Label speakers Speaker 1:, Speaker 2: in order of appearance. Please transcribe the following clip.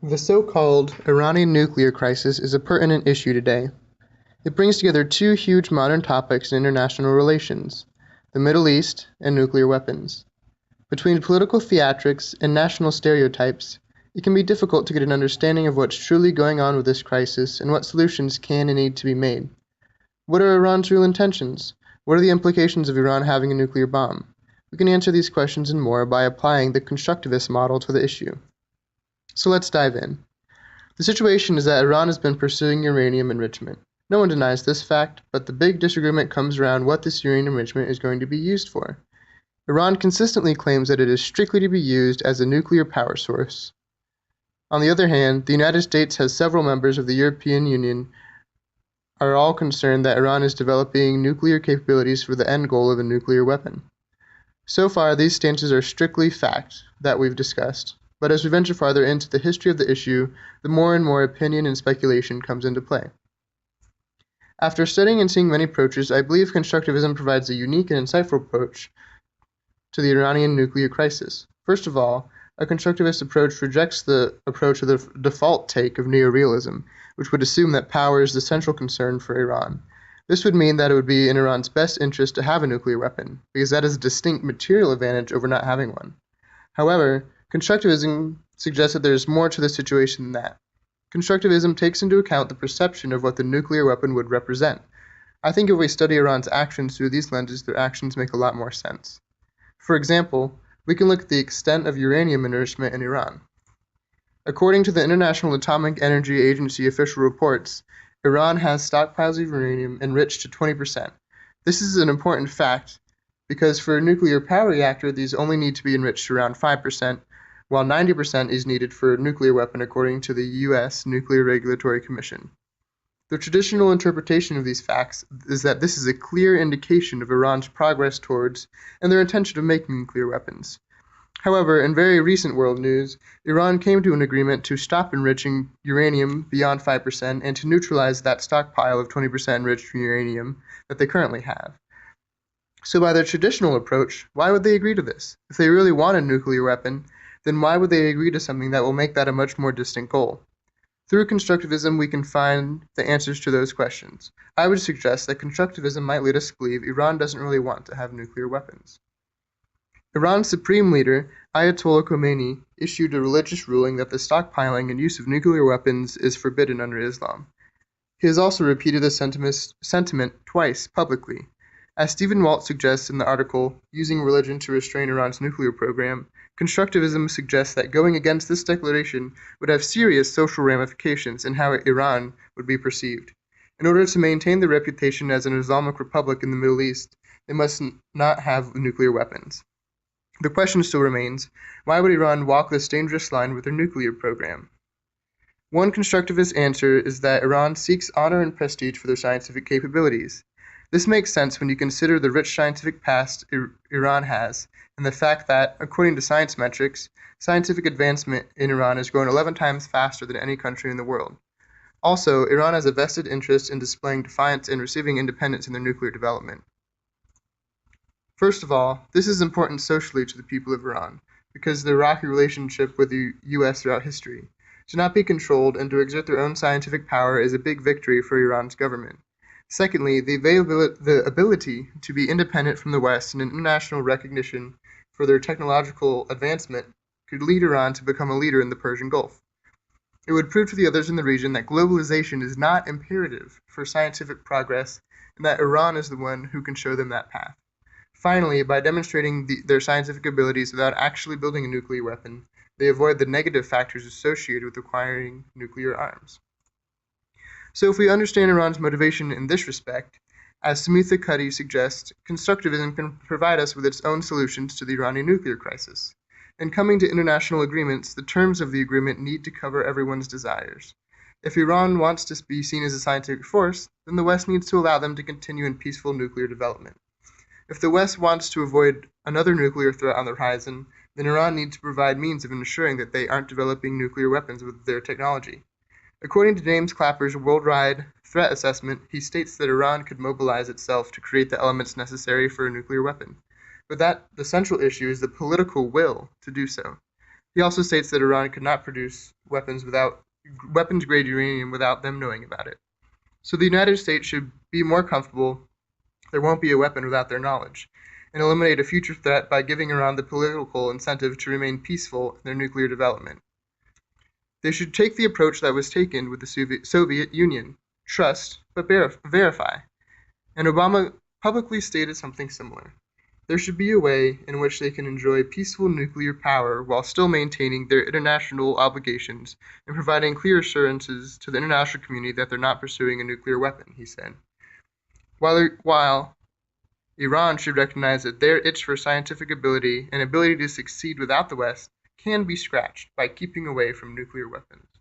Speaker 1: The so-called Iranian nuclear crisis is a pertinent issue today. It brings together two huge modern topics in international relations: the Middle East and nuclear weapons. Between political theatrics and national stereotypes, it can be difficult to get an understanding of what's truly going on with this crisis and what solutions can and need to be made. What are Iran's real intentions? What are the implications of Iran having a nuclear bomb? We can answer these questions and more by applying the constructivist model to the issue. So let's dive in. The situation is that Iran has been pursuing uranium enrichment. No one denies this fact, but the big disagreement comes around what this uranium enrichment is going to be used for. Iran consistently claims that it is strictly to be used as a nuclear power source. On the other hand, the United States has several members of the European Union are all concerned that Iran is developing nuclear capabilities for the end goal of a nuclear weapon. So far, these stances are strictly fact that we've discussed, but as we venture farther into the history of the issue, the more and more opinion and speculation comes into play. After studying and seeing many approaches, I believe constructivism provides a unique and insightful approach to the Iranian nuclear crisis. First of all, a constructivist approach rejects the approach of the default take of neorealism, which would assume that power is the central concern for Iran. This would mean that it would be in Iran's best interest to have a nuclear weapon, because that is a distinct material advantage over not having one. However, constructivism suggests that there is more to the situation than that. Constructivism takes into account the perception of what the nuclear weapon would represent. I think if we study Iran's actions through these lenses, their actions make a lot more sense. For example, we can look at the extent of uranium enrichment in Iran. According to the International Atomic Energy Agency official reports, Iran has stockpiles of uranium enriched to 20%. This is an important fact because for a nuclear power reactor, these only need to be enriched to around 5%, while 90% is needed for a nuclear weapon according to the U.S. Nuclear Regulatory Commission. The traditional interpretation of these facts is that this is a clear indication of Iran's progress towards and their intention of making nuclear weapons. However, in very recent world news, Iran came to an agreement to stop enriching uranium beyond 5% and to neutralize that stockpile of 20% enriched uranium that they currently have. So by their traditional approach, why would they agree to this? If they really want a nuclear weapon, then why would they agree to something that will make that a much more distant goal? Through constructivism, we can find the answers to those questions. I would suggest that constructivism might lead us to believe Iran doesn't really want to have nuclear weapons. Iran's supreme leader, Ayatollah Khomeini, issued a religious ruling that the stockpiling and use of nuclear weapons is forbidden under Islam. He has also repeated this sentiment twice publicly. As Stephen Walt suggests in the article, Using Religion to Restrain Iran's Nuclear Program, constructivism suggests that going against this declaration would have serious social ramifications in how Iran would be perceived. In order to maintain their reputation as an Islamic republic in the Middle East, they must not have nuclear weapons. The question still remains, why would Iran walk this dangerous line with their nuclear program? One constructivist answer is that Iran seeks honor and prestige for their scientific capabilities. This makes sense when you consider the rich scientific past Iran has, and the fact that, according to science metrics, scientific advancement in Iran has grown 11 times faster than any country in the world. Also, Iran has a vested interest in displaying defiance and receiving independence in their nuclear development. First of all, this is important socially to the people of Iran, because their rocky relationship with the U.S. throughout history. To not be controlled and to exert their own scientific power is a big victory for Iran's government. Secondly, the ability to be independent from the West and international recognition for their technological advancement could lead Iran to become a leader in the Persian Gulf. It would prove to the others in the region that globalization is not imperative for scientific progress and that Iran is the one who can show them that path. Finally, by demonstrating their scientific abilities without actually building a nuclear weapon, they avoid the negative factors associated with acquiring nuclear arms. So if we understand Iran's motivation in this respect, as Samitha Cuddy suggests, constructivism can provide us with its own solutions to the Iranian nuclear crisis. In coming to international agreements, the terms of the agreement need to cover everyone's desires. If Iran wants to be seen as a scientific force, then the West needs to allow them to continue in peaceful nuclear development. If the West wants to avoid another nuclear threat on the horizon, then Iran needs to provide means of ensuring that they aren't developing nuclear weapons with their technology. According to James Clapper's worldwide threat assessment, he states that Iran could mobilize itself to create the elements necessary for a nuclear weapon, but that the central issue is the political will to do so. He also states that Iran could not produce weapons-grade uranium without them knowing about it. So the United States should be more comfortable there won't be a weapon without their knowledge, and eliminate a future threat by giving Iran the political incentive to remain peaceful in their nuclear development. They should take the approach that was taken with the Soviet Union: trust, but verify. And Obama publicly stated something similar. There should be a way in which they can enjoy peaceful nuclear power while still maintaining their international obligations and providing clear assurances to the international community that they're not pursuing a nuclear weapon, he said. While Iran should recognize that their itch for scientific ability and ability to succeed without the West can be scratched by keeping away from nuclear weapons.